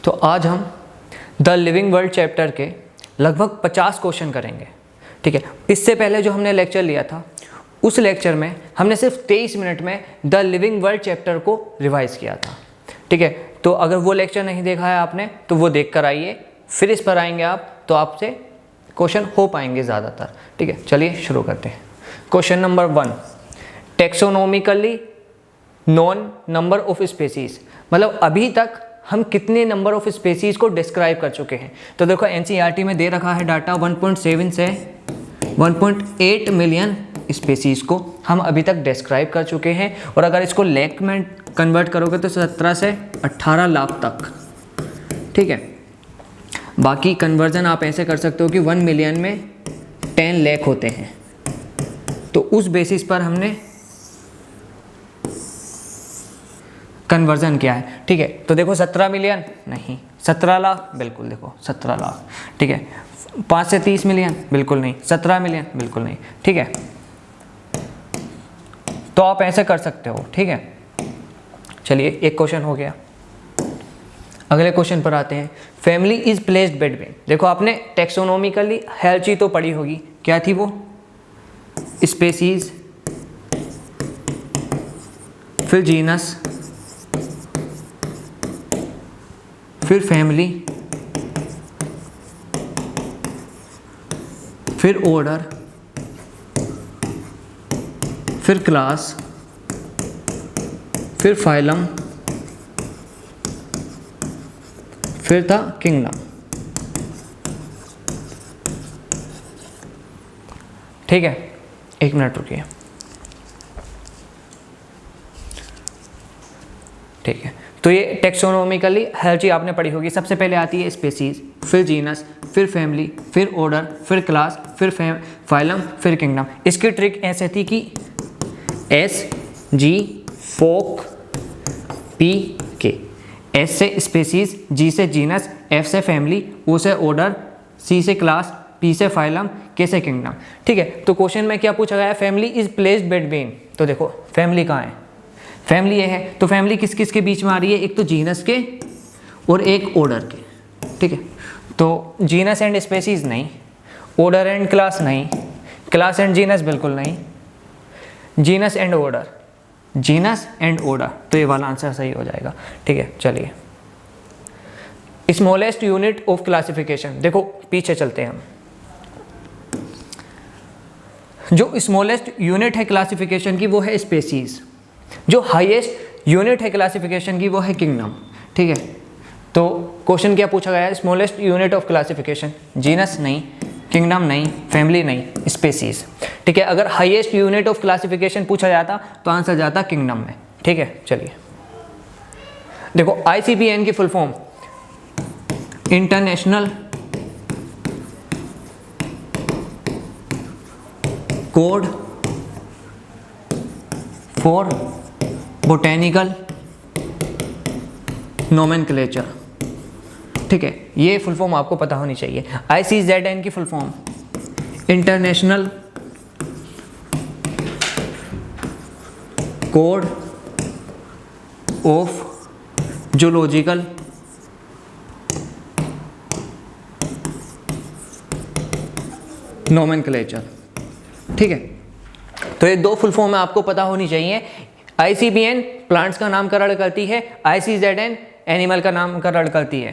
तो आज हम द लिविंग वर्ल्ड चैप्टर के लगभग 50 क्वेश्चन करेंगे। ठीक है, इससे पहले जो हमने लेक्चर लिया था उस लेक्चर में हमने सिर्फ 23 मिनट में द लिविंग वर्ल्ड चैप्टर को रिवाइज किया था। ठीक है, तो अगर वो लेक्चर नहीं देखा है आपने तो वो देख कर आइए, फिर इस पर आएंगे आप तो आपसे क्वेश्चन हो पाएंगे ज़्यादातर। ठीक है, चलिए शुरू करते हैं। Question number 1, taxonomically known number of species, मतलब अभी तक हम कितने नंबर ऑफ स्पेसीज को डिस्क्राइब कर चुके हैं। तो देखो एनसीईआरटी में दे रखा है डाटा 1.7 से 1.8 मिलियन स्पेसीज को हम अभी तक डिस्क्राइब कर चुके हैं, और अगर इसको लैख में कन्वर्ट करोगे तो 17 से 18 लाख तक। ठीक है, बाकी कन्वर्जन आप ऐसे कर सकते हो कि 1 मिलियन में 10 लाख होते हैं, तो उस बेसिस पर हमने कन्वर्जन किया है। ठीक है, तो देखो 17 मिलियन नहीं, 17 लाख बिल्कुल, देखो 17 लाख। ठीक है, 5 से 30 मिलियन बिल्कुल नहीं, 17 मिलियन बिल्कुल नहीं। ठीक है, तो आप ऐसे कर सकते हो। ठीक है, चलिए एक क्वेश्चन हो गया। अगले क्वेश्चन पर आते हैं। फैमिली इज प्लेस्ड बिटवीन, देखो आपने टेक्सोनोमिकली हायरार्ची तो पढ़ी होगी, क्या थी वो? स्पेसीज, फिर जीनस, फिर फैमिली, फिर ऑर्डर, फिर क्लास, फिर फाइलम, फिर था किंगडम। ठीक है, एक मिनट रुकिए। ठीक है, तो ये टेक्सोनोमिकली हायरार्ची आपने पढ़ी होगी। सबसे पहले आती है स्पेसीज, फिर जीनस, फिर फैमिली, फिर ऑर्डर, फिर क्लास, फिर फाइलम, फिर किंगडम। इसकी ट्रिक ऐसे थी कि एस जी फोक पी के, एस से स्पेसीज, जी से जीनस, एफ से फैमिली, ओ से ऑर्डर, सी से क्लास, पी से फाइलम, के से किंगडम। ठीक है, तो क्वेश्चन में क्या पूछा गया है? फैमिली इज प्लेस्ड बिटवीन, तो देखो फैमिली कहाँ है? फैमिली ये है, तो फैमिली किस किस के बीच में आ रही है? एक तो जीनस के और एक ऑर्डर के। ठीक है, तो जीनस एंड स्पेसीज नहीं, ऑर्डर एंड क्लास नहीं, क्लास एंड जीनस बिल्कुल नहीं, genus and order, genus and order, तो ये वाला आंसर सही हो जाएगा। ठीक है, चलिए स्मॉलेस्ट यूनिट ऑफ क्लासिफिकेशन, देखो पीछे चलते हैं हम। जो स्मॉलेस्ट यूनिट है क्लासिफिकेशन की वो है स्पेसीज, जो हाईएस्ट यूनिट है क्लासिफिकेशन की वो है किंगडम। ठीक है, तो क्वेश्चन क्या पूछा गया है? Smallest unit of classification, genus नहीं, किंगडम नहीं, फैमिली नहीं, स्पेसीज। ठीक है, अगर हाईएस्ट यूनिट ऑफ क्लासिफिकेशन पूछा जाता तो आंसर जाता किंगडम में। ठीक है, चलिए देखो ICPN की full form international code for botanical nomenclature. ठीक है, ये फुल फॉर्म आपको पता होनी चाहिए। ICZN की full form international code of zoological nomenclature. ठीक है, तो ये दो फुल फॉर्म है, आपको पता होनी चाहिए। ICPN प्लांट्स का नामकरण करती है, ICZN एनिमल का नामकरण करती है।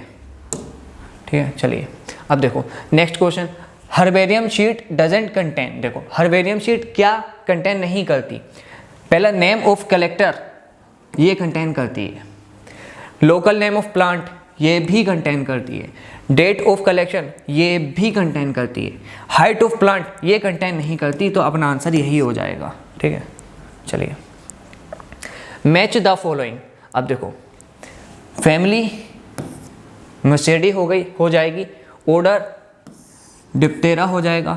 ठीक है, चलिए अब देखो next question. Herbarium sheet doesn't contain, देखो हर्बेरियम शीट क्या कंटेन नहीं करती? पहला नेम ऑफ कलेक्टर ये कंटेन करती है, लोकल नेम ऑफ प्लांट ये भी कंटेन करती है, डेट ऑफ कलेक्शन ये भी कंटेन करती है, हाइट ऑफ प्लांट ये कंटेन नहीं करती, तो अपना आंसर यही हो जाएगा। ठीक है, चलिए मैच द फॉलोइंग। अब देखो फैमिली मसेडी हो जाएगी, ऑर्डर डिप्टेरा हो जाएगा,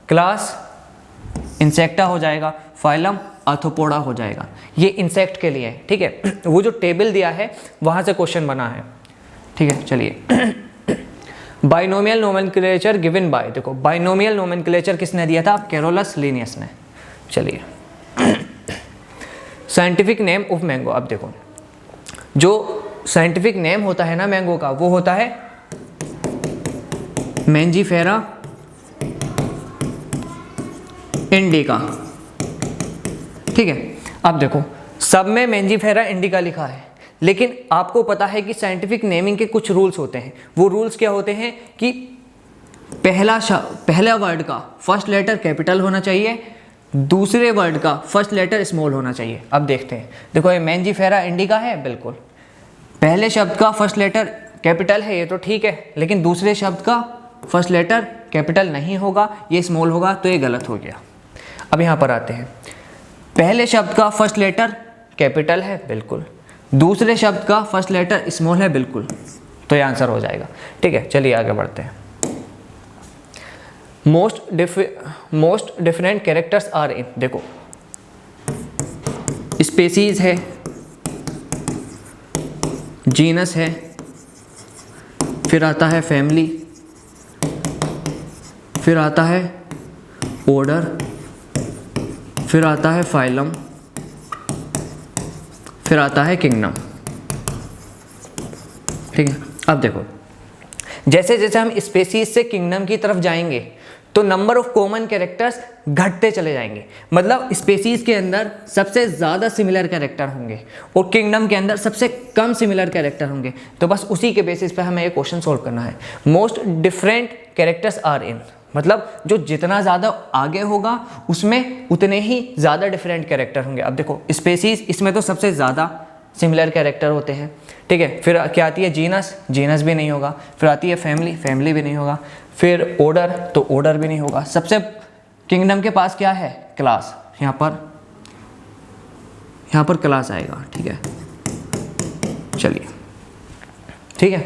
क्लास इंसेक्टा हो जाएगा, फाइलम आर्थ्रोपोडा हो जाएगा। ये इंसेक्ट के लिए है। ठीक है, वो जो टेबल दिया है वहाँ से क्वेश्चन बना है। ठीक है, चलिए बाइनोमियल नोमेनक्लेचर गिवन बाय, देखो बाइनोमियल नोमेनक्लेचर किसने दिया था? कैरोलस लिनियस ने। चलिए साइंटिफिक नेम ऑफ मैंगो, अब देखो जो साइंटिफिक नेम होता है ना मैंगो का, वो होता है मैंजीफेरा इंडिका। ठीक है, अब देखो सब में मैंजीफेरा इंडिका लिखा है, लेकिन आपको पता है कि साइंटिफिक नेमिंग के कुछ रूल्स होते हैं। वो रूल्स क्या होते हैं कि पहला वर्ड का फर्स्ट लेटर कैपिटल होना चाहिए, दूसरे वर्ड का फर्स्ट लेटर स्मॉल होना चाहिए। अब देखते हैं, देखो ये मैंजीफेरा इंडिका है, बिल्कुल पहले शब्द का फर्स्ट लेटर कैपिटल है, ये तो ठीक है, लेकिन दूसरे शब्द का फर्स्ट लेटर कैपिटल नहीं होगा, ये स्मॉल होगा, तो ये गलत हो गया। अब यहाँ पर आते हैं, पहले शब्द का फर्स्ट लेटर कैपिटल है, बिल्कुल, दूसरे शब्द का फर्स्ट लेटर स्मॉल है, बिल्कुल, तो ये आंसर हो जाएगा। ठीक है, चलिए आगे बढ़ते हैं। Most different characters are in, देखो स्पेसीज है, जीनस है, फिर आता है फैमिली, फिर आता है ऑर्डर, फिर आता है फाइलम, फिर आता है किंगडम। ठीक है, अब देखो जैसे जैसे हम स्पेसीज से किंगडम की तरफ जाएंगे तो नंबर ऑफ कॉमन कैरेक्टर्स घटते चले जाएंगे। मतलब स्पेसीज के अंदर सबसे ज़्यादा सिमिलर कैरेक्टर होंगे और किंगडम के अंदर सबसे कम सिमिलर कैरेक्टर होंगे। तो बस उसी के बेसिस पे हमें ये क्वेश्चन सॉल्व करना है। Most different characters are in, मतलब जो जितना ज़्यादा आगे होगा उसमें उतने ही ज़्यादा डिफरेंट कैरेक्टर होंगे। अब देखो स्पेसीज, इसमें तो सबसे ज़्यादा सिमिलर कैरेक्टर होते हैं। ठीक है, फिर क्या आती है जीनस, जीनस भी नहीं होगा, फिर आती है फैमिली, फैमिली भी नहीं होगा, फिर ऑर्डर, तो ऑर्डर भी नहीं होगा। सबसे किंगडम के पास क्या है, क्लास, यहाँ पर क्लास आएगा। ठीक है, चलिए, ठीक है,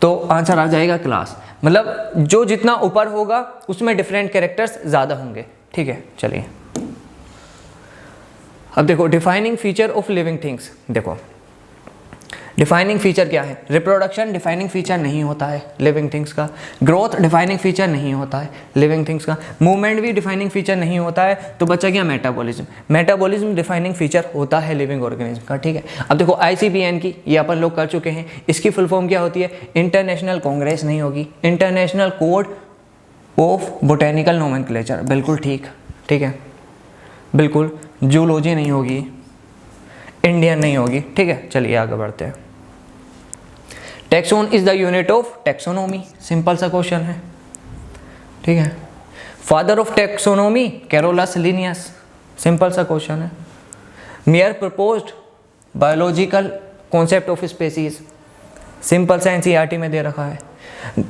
तो आंसर आ जाएगा क्लास। मतलब जो जितना ऊपर होगा उसमें डिफरेंट कैरेक्टर्स ज़्यादा होंगे। ठीक है, चलिए अब देखो defining feature of living things. देखो डिफाइनिंग फीचर क्या है, रिप्रोडक्शन डिफाइनिंग फीचर नहीं होता है लिविंग थिंग्स का, ग्रोथ डिफाइनिंग फीचर नहीं होता है लिविंग थिंग्स का, मूवमेंट भी डिफाइनिंग फीचर नहीं होता है। तो बचा गया मेटाबॉलिज्म, मेटाबॉलिज्म डिफाइनिंग फीचर होता है लिविंग ऑर्गेनिज्म का। ठीक है, अब देखो ICBN की ये अपन लोग कर चुके हैं, इसकी फुल फॉर्म क्या होती है, इंटरनेशनल कांग्रेस नहीं होगी, international code of botanical nomenclature, बिल्कुल ठीक। ठीक है, बिल्कुल जूलॉजी नहीं होगी, इंडियन नहीं होगी। ठीक है, चलिए आगे बढ़ते हैं। Taxon is the unit of taxonomy, simple सा क्वेश्चन है। ठीक है, father of taxonomy Carolus Linnaeus, simple सा क्वेश्चन है। Mayor proposed biological concept of species, simple सा NCERT में दे रखा है।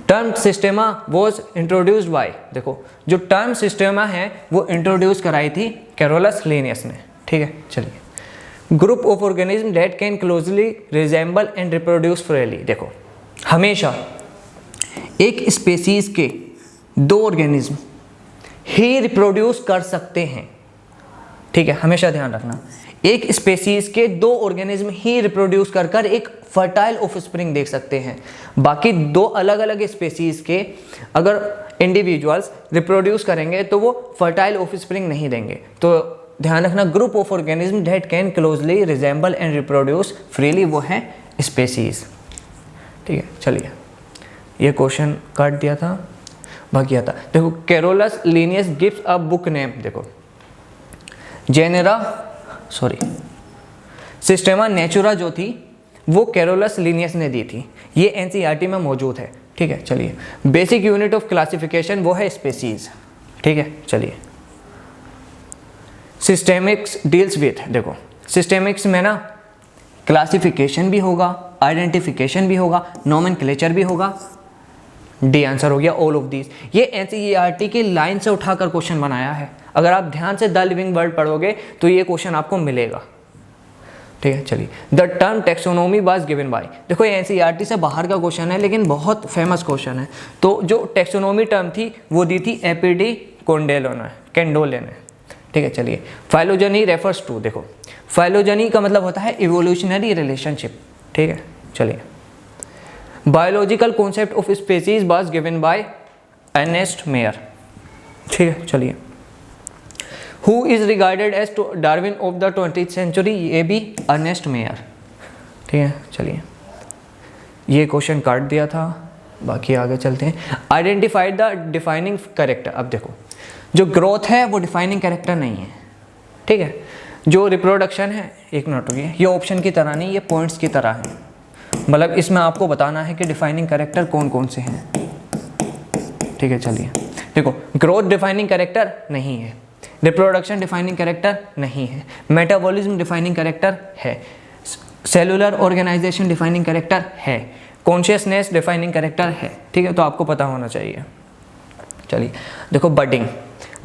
टर्म सिस्टेमा वॉज इंट्रोड्यूस्ड बाय, देखो जो टर्म सिस्टेमा है वो इंट्रोड्यूस कराई थी कैरोलस लिनियस ने। ठीक है, चलिए group of organism that can closely resemble and reproduce freely, देखो हमेशा एक स्पेसीज के दो ऑर्गेनिज्म ही रिप्रोड्यूस कर सकते हैं। ठीक है, हमेशा ध्यान रखना, एक स्पेसीज के दो ऑर्गेनिज्म ही रिप्रोड्यूस कर कर एक फर्टाइल ऑफस्प्रिंग देख सकते हैं। बाकी दो अलग अलग स्पेसीज के अगर इंडिविजुअल्स रिप्रोड्यूस करेंगे तो वो फर्टाइल ऑफस्प्रिंग नहीं देंगे। तो ध्यान रखना, group of organism that can closely resemble and reproduce freely, वो है स्पेसीज। ठीक है, चलिए ये क्वेश्चन काट दिया था, बाकी आता देखो Carolus Linnaeus gives a book name, देखो सिस्टेमा नेचुरा जो थी वो कैरोलस लिनियस ने दी थी, ये NCERT में मौजूद है। ठीक है, चलिए बेसिक यूनिट ऑफ क्लासिफिकेशन वो है स्पेसीज। ठीक है, चलिए सिस्टेमिक्स डील्स विथ, देखो सिस्टेमिक्स में ना क्लासिफिकेशन भी होगा, आइडेंटिफिकेशन भी होगा, नोमेनक्लेचर भी होगा। डी आंसर हो गया ऑल ऑफ दीज। ये NCERT की लाइन से उठाकर क्वेश्चन बनाया है, अगर आप ध्यान से द लिविंग वर्ल्ड पढ़ोगे तो ये क्वेश्चन आपको मिलेगा। ठीक है, चलिए the term taxonomy was given bye, देखो ये NCERT से बाहर का क्वेश्चन है लेकिन बहुत फेमस क्वेश्चन है। तो जो टैक्सोनॉमी टर्म थी वो दी थी APD कैंडोले ने। ठीक है, चलिए फाइलोजेनी रेफर्स टू, देखो फाइलोजेनी का मतलब होता है इवोल्यूशनरी रिलेशनशिप। ठीक है, चलिए biological concept of species was given by Ernest Mayr. ठीक है, चलिए who is regarded as Darwin of the 20th century, ये भी अर्नेस्ट मेयर। ठीक है, चलिए ये क्वेश्चन काट दिया था, बाकी आगे चलते हैं। Identify the defining character. अब देखो जो ग्रोथ है वो डिफाइनिंग कैरेक्टर नहीं है, ठीक है। जो रिप्रोडक्शन है, एक मिनट रुकिए, ये ऑप्शन की तरह नहीं, ये पॉइंट्स की तरह है। मतलब इसमें आपको बताना है कि डिफाइनिंग कैरेक्टर कौन कौन से हैं, ठीक है। चलिए देखो, ग्रोथ डिफाइनिंग कैरेक्टर नहीं है, रिप्रोडक्शन डिफाइनिंग कैरेक्टर नहीं है, मेटाबॉलिज्म डिफाइनिंग कैरेक्टर है, सेलुलर ऑर्गेनाइजेशन डिफाइनिंग कैरेक्टर है, कॉन्शियसनेस डिफाइनिंग कैरेक्टर है, ठीक है। तो आपको पता होना चाहिए। चलिए देखो, बडिंग,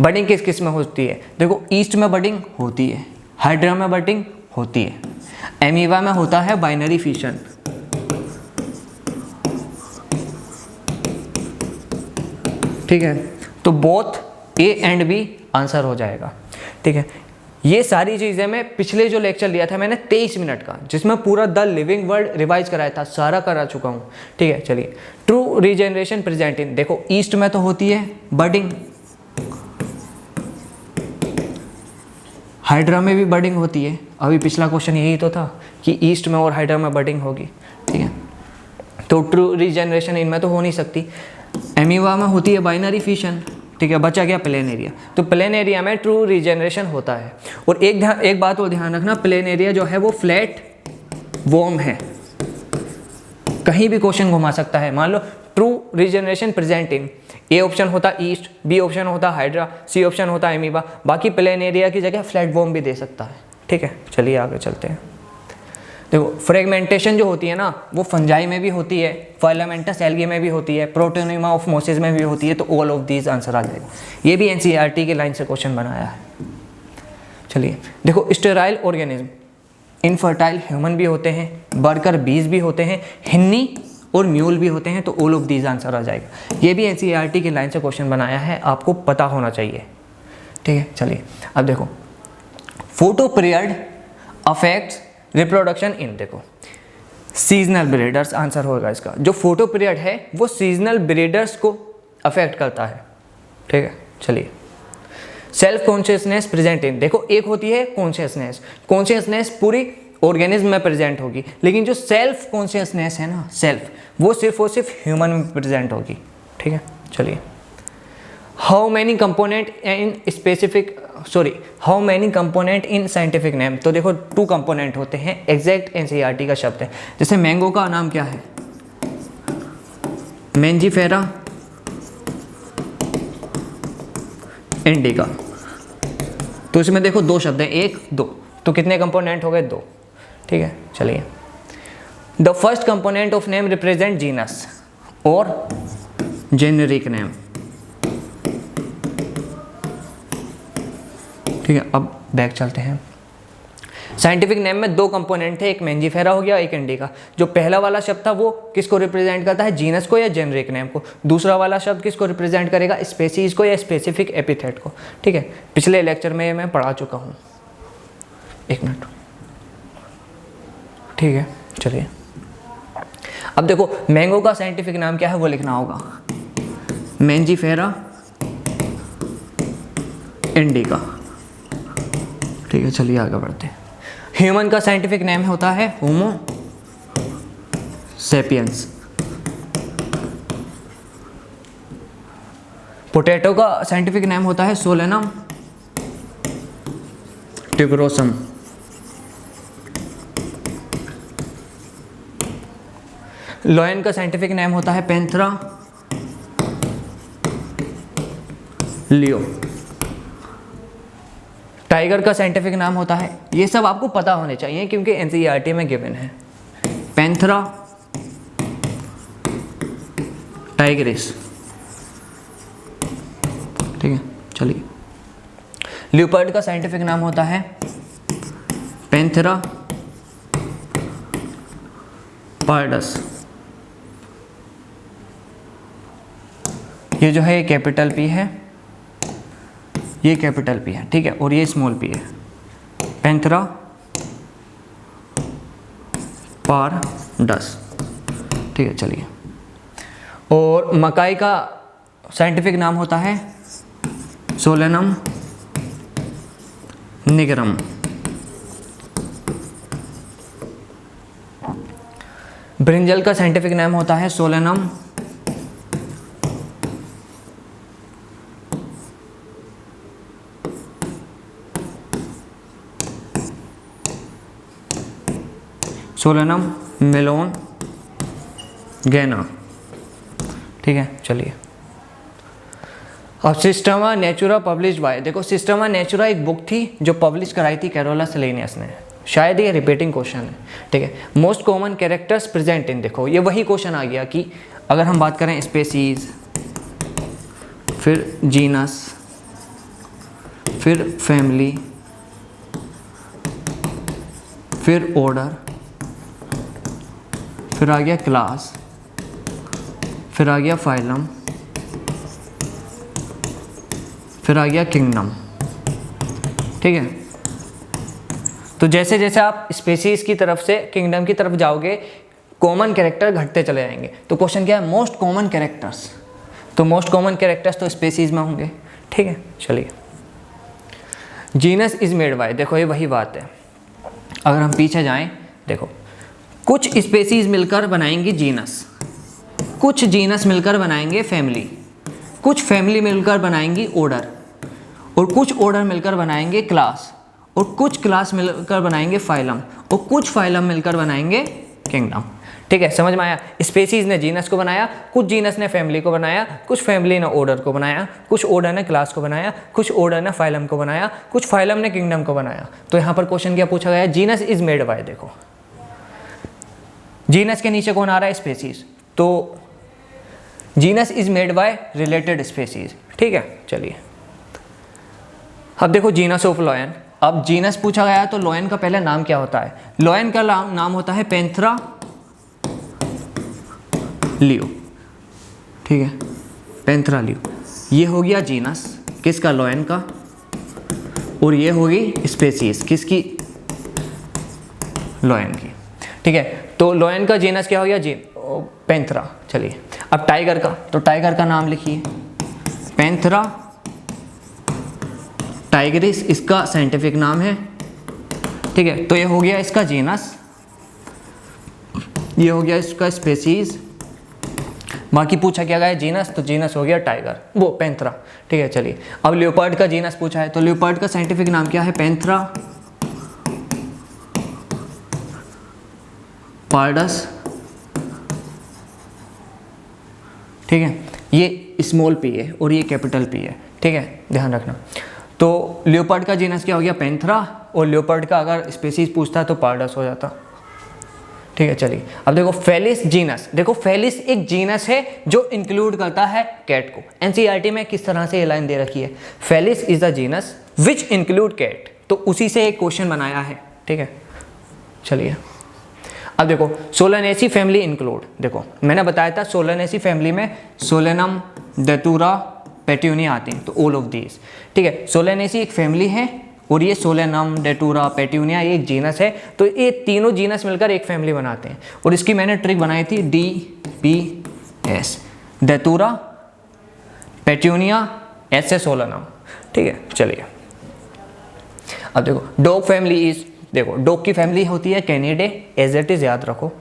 बडिंग किस किस में होती है? देखो ईस्ट में बडिंग होती है, हाइड्रा में बडिंग होती है, एमीबा में होता है बाइनरी फिशन, ठीक है। तो both A and B answer हो जाएगा, ठीक है। ये सारी चीज़ें मैं पिछले जो लेक्चर लिया था मैंने 23 मिनट का, जिसमें पूरा द लिविंग वर्ल्ड रिवाइज कराया था, सारा करा चुका हूँ, ठीक है। चलिए, ट्रू रीजनरेशन प्रेजेंट इन, देखो ईस्ट में तो होती है बडिंग, हाइड्रा में भी बडिंग होती है। अभी पिछला क्वेश्चन यही तो था कि ईस्ट में और हाइड्रा में बडिंग होगी, ठीक है। तो ट्रू रीजनरेशन इनमें तो हो नहीं सकती। एमीबा में होती है बाइनरी फिशन, ठीक है। बचा गया प्लेन एरिया, तो प्लेन एरिया में ट्रू रीजनरेशन होता है। और एक बात और ध्यान रखना, प्लेन एरिया जो है वो फ्लैट वॉर्म है, कहीं भी क्वेश्चन घुमा सकता है। मान लो true regeneration present in, A option होता ईस्ट, बी ऑप्शन होता हाइड्रा, सी ऑप्शन होता एमीबा, बाकी प्लेन एरिया की जगह फ्लैट वॉर्म भी दे सकता है, ठीक है। चलिए आगे चलते हैं। देखो फ्रेगमेंटेशन जो होती है ना, वो फंजाई में भी होती है, फाइलामेंटस एल्गी में भी होती है, प्रोटोनिमा ऑफ मोसेस में भी होती है। तो ऑल ऑफ दीज आंसर आ जाएगा। ये भी एनसीईआरटी की लाइन से क्वेश्चन बनाया है। चलिए देखो, स्टेराइल ऑर्गेनिज्म, इनफर्टाइल ह्यूमन भी होते हैं, वर्कर बीज भी होते हैं, हिन्नी और म्यूल भी होते हैं। तो ऑल ऑफ दीज आंसर आ जाएगा। ये भी एनसीईआरटी की लाइन से क्वेश्चन बनाया है, आपको पता होना चाहिए, ठीक है। चलिए अब देखो, photo period affects reproduction in, देखो सीजनल ब्रीडर्स आंसर होगा इसका। जो फोटो पीरियड है वो सीजनल ब्रीडर्स को अफेक्ट करता है, ठीक है। चलिए, सेल्फ कॉन्शियसनेस प्रेजेंट इन, देखो एक होती है कॉन्शियसनेस, कॉन्शियसनेस पूरी ऑर्गेनिज्म में प्रेजेंट होगी, लेकिन जो सेल्फ कॉन्शियसनेस है ना, सेल्फ, वो सिर्फ और सिर्फ ह्यूमन में प्रेजेंट होगी, ठीक है। चलिए, how many component in specific, sorry how many component in scientific name. तो देखो 2 कंपोनेंट होते हैं, एग्जैक्ट एनसीईआरटी का शब्द है। जैसे मैंगो का नाम क्या है? Mangifera indica. तो इसमें देखो 2 शब्द हैं, 1 2, तो कितने कंपोनेंट हो गए? 2, ठीक है। चलिए, the first component of name represent genus और जेनेरिक नेम, ठीक है। अब बैक चलते हैं। साइंटिफिक नेम में 2 कंपोनेंट थे, एक मैंजीफेरा हो गया, एक इंडिका। जो पहला वाला शब्द था वो किसको रिप्रेजेंट करता है? जीनस को या जेनेरिक नेम को। दूसरा वाला शब्द किसको रिप्रेजेंट करेगा? स्पेसीज को या स्पेसिफिक एपिथेट को, ठीक है। पिछले लेक्चर में मैं पढ़ा चुका हूँ, 1 मिनट, ठीक है। चलिए, अब देखो मैंगो का साइंटिफिक नाम क्या है वो लिखना होगा, मैंजीफेरा इंडिका, ठीक है। चलिए आगे बढ़ते हैं। ह्यूमन का साइंटिफिक नेम होता है होमो सेपियंस। पोटैटो का साइंटिफिक नेम होता है सोलेनम ट्यूबरोसम। लॉयन का साइंटिफिक नेम होता है पैंथरा लियो। टाइगर का साइंटिफिक नाम होता है, ये सब आपको पता होने चाहिए क्योंकि एनसीईआरटी में गिवन है, पैंथरा टाइग्रिस, ठीक है। चलिए, लियोपर्ड का साइंटिफिक नाम होता है पैंथरा पार्डस। ये जो है ये कैपिटल पी है, ये कैपिटल पी है, ठीक है, और ये स्मॉल पी है, पैंथरा पारडस, ठीक है। चलिए, और मकाई का साइंटिफिक नाम होता है सोलेनम निगरम। ब्रिंजल का साइंटिफिक नेम होता है सोलेनम मेलोन गैना। ठीक है, चलिए अब सिस्टमा नेचुरा पब्लिश बाय, देखो सिस्टमा नेचुरा एक बुक थी जो पब्लिश कराई थी कैरोला सेलेनियस ने, शायद ये रिपीटिंग क्वेश्चन है। ठीक है, most common characters present in, देखो ये वही क्वेश्चन आ गया कि अगर हम बात करें स्पेसीज, फिर जीनस, फिर फैमिली, फिर ऑर्डर, फिर आ गया क्लास, फिर आ गया फाइलम, फिर आ गया किंगडम। ठीक है, तो जैसे जैसे आप स्पेसीज की तरफ से किंगडम की तरफ जाओगे कॉमन कैरेक्टर घटते चले जाएंगे। तो क्वेश्चन क्या है, मोस्ट कॉमन कैरेक्टर्स, तो मोस्ट कॉमन कैरेक्टर्स तो स्पेसीज में होंगे। ठीक है, चलिए जीनस इज मेड बाय, देखो ये वही बात है। अगर हम पीछे जाएं, देखो कुछ स्पेसीज मिलकर बनाएंगी जीनस, कुछ जीनस मिलकर बनाएंगे फैमिली, कुछ फैमिली मिलकर बनाएंगी ऑर्डर, और कुछ ऑर्डर मिलकर बनाएंगे क्लास, और कुछ क्लास मिलकर बनाएंगे फाइलम, और कुछ फाइलम मिलकर बनाएंगे किंगडम। ठीक है, समझ में आया। स्पेसीज ने जीनस को बनाया, कुछ जीनस ने फैमिली को बनाया, कुछ फैमिली ने ऑर्डर को बनाया, कुछ ऑर्डर ने क्लास को बनाया, कुछ ऑर्डर ने फाइलम को बनाया, कुछ फाइलम ने किंगडम को बनाया। तो यहाँ पर क्वेश्चन क्या पूछा गया, जीनस इज मेड बाय, देखो जीनस के नीचे कौन आ रहा है, स्पेसीज, तो genus is made by related species. ठीक है, चलिए अब देखो जीनस ऑफ लॉयन। अब जीनस पूछा गया तो लॉयन का पहले नाम क्या होता है, लॉयन का नाम होता है पैंथरा लियो। ठीक है, पैंथरा लियो, ये हो गया जीनस किसका, लॉयन का, और ये होगी स्पेसीज किसकी, लॉयन की। ठीक है, तो लॉयन का जीनस क्या हो गया, पैंथरा। चलिए अब टाइगर का, तो टाइगर का नाम लिखिए पैंथरा टाइगरिस, इसका साइंटिफिक नाम है। ठीक है, तो ये हो गया इसका जीनस, ये हो गया इसका स्पेसीज, बाकी पूछा क्या गया जीनस, तो जीनस हो गया टाइगर, वो पैंथरा। ठीक है, चलिए अब लियोपार्ड का जीनस पूछा है, तो लियोपार्ड का साइंटिफिक नाम क्या है, पैंथरा पार्डस। ठीक है, ये स्मॉल पी है और ये कैपिटल पी है। ठीक है, ध्यान रखना। तो लियोपार्ड का जीनस क्या हो गया, पैंथरा, और लियोपार्ड का अगर स्पेसीज पूछता तो पार्डस हो जाता। ठीक है, चलिए अब देखो फेलिस जीनस, देखो फेलिस एक जीनस है जो इंक्लूड करता है कैट को। एनसीईआरटी में किस तरह से ये लाइन दे रखी है, Felis is the genus which include cat, तो उसी से एक क्वेश्चन बनाया है। ठीक है, चलिए अब देखो सोलेनेसी फैमिली इंक्लूड, देखो मैंने बताया था सोलेनेसी फैमिली में सोलेनम, डेटूरा, पेट्यूनिया आते हैं, तो ऑल ऑफ दीज। ठीक है, सोलेनेसी एक फैमिली है और ये सोलेनम, डेटूरा, पेट्यूनिया ये एक जीनस है, तो ये तीनों जीनस मिलकर एक फैमिली बनाते हैं। और इसकी मैंने ट्रिक बनाई थी DPS, डेटूरा, पेट्यूनिया, S से सोलेनम। ठीक है, चलिए अब देखो डॉग फैमिली इज, देखो डॉग की फैमिली होती है कैनिडे, एज इट इज याद रखो।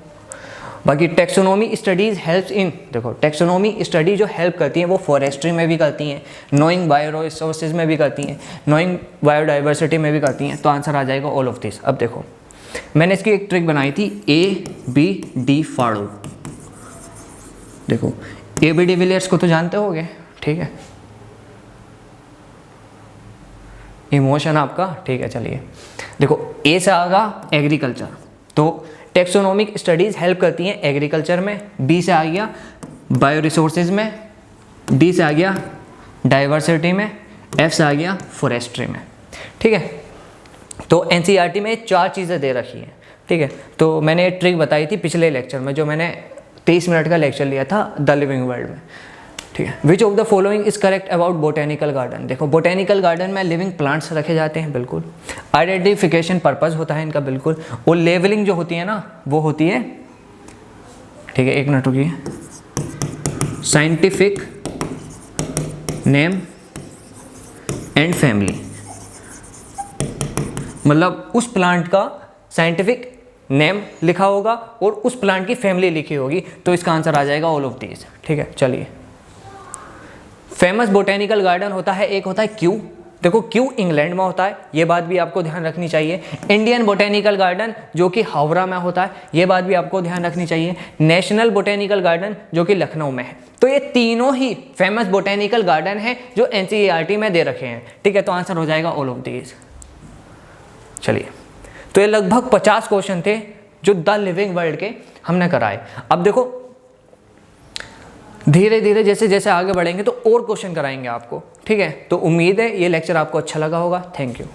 बाकी टेक्सोनोमी स्टडीज हेल्प्स इन, देखो टेक्सोनोमी स्टडी जो हेल्प करती हैं वो फॉरेस्ट्री में भी करती हैं, नोइंग बायो रिसोर्सेज में भी करती हैं, नोइंग बायोडाइवर्सिटी में भी करती हैं, तो आंसर आ जाएगा ऑल ऑफ दिस। अब देखो मैंने इसकी एक ट्रिक बनाई थी ABD फाड़ो, देखो AB डिविलियर्स को तो जानते होगे। ठीक है, इमोशन आपका। ठीक है, चलिए देखो ए से आएगा एग्रीकल्चर, तो टेक्सोनोमिक स्टडीज़ हेल्प करती हैं एग्रीकल्चर में, बी से आ गया बायो रिसोर्सेज में, डी से आ गया डाइवर्सिटी में, एफ से आ गया फॉरेस्ट्री में। ठीक है, तो एनसीईआरटी में 4 चीज़ें दे रखी हैं। ठीक है, तो मैंने एक ट्रिक बताई थी पिछले लेक्चर में, जो मैंने 23 मिनट का लेक्चर लिया था द लिविंग वर्ल्ड में। ठीक है, which of the following is correct about botanical garden, देखो बोटेनिकल गार्डन में लिविंग प्लांट्स रखे जाते हैं, बिल्कुल। आइडेंटिफिकेशन पर्पस होता है इनका, बिल्कुल। और लेवलिंग जो होती है ना वो होती है, ठीक है एक मिनट रुकिए, साइंटिफिक नेम एंड फैमिली, मतलब उस प्लांट का साइंटिफिक नेम लिखा होगा और उस प्लांट की फैमिली लिखी होगी, तो इसका आंसर आ जाएगा ऑल ऑफ दीज। ठीक है, चलिए। फेमस बोटेनिकल गार्डन होता है, एक होता है क्यू, देखो क्यू इंग्लैंड में होता है, ये बात भी आपको ध्यान रखनी चाहिए। इंडियन बोटेनिकल गार्डन जो कि हावड़ा में होता है, ये बात भी आपको ध्यान रखनी चाहिए। नेशनल बोटेनिकल गार्डन जो कि लखनऊ में है। तो ये तीनों ही फेमस बोटेनिकल गार्डन है जो एनसीईआरटी में दे रखे हैं। ठीक है, तो आंसर हो जाएगा ऑल ऑफ दीज। चलिए, तो ये लगभग 50 क्वेश्चन थे जो द लिविंग वर्ल्ड के हमने कराए। अब देखो धीरे धीरे जैसे जैसे आगे बढ़ेंगे तो और क्वेश्चन कराएंगे आपको। ठीक है, तो उम्मीद है ये लेक्चर आपको अच्छा लगा होगा। Thank you.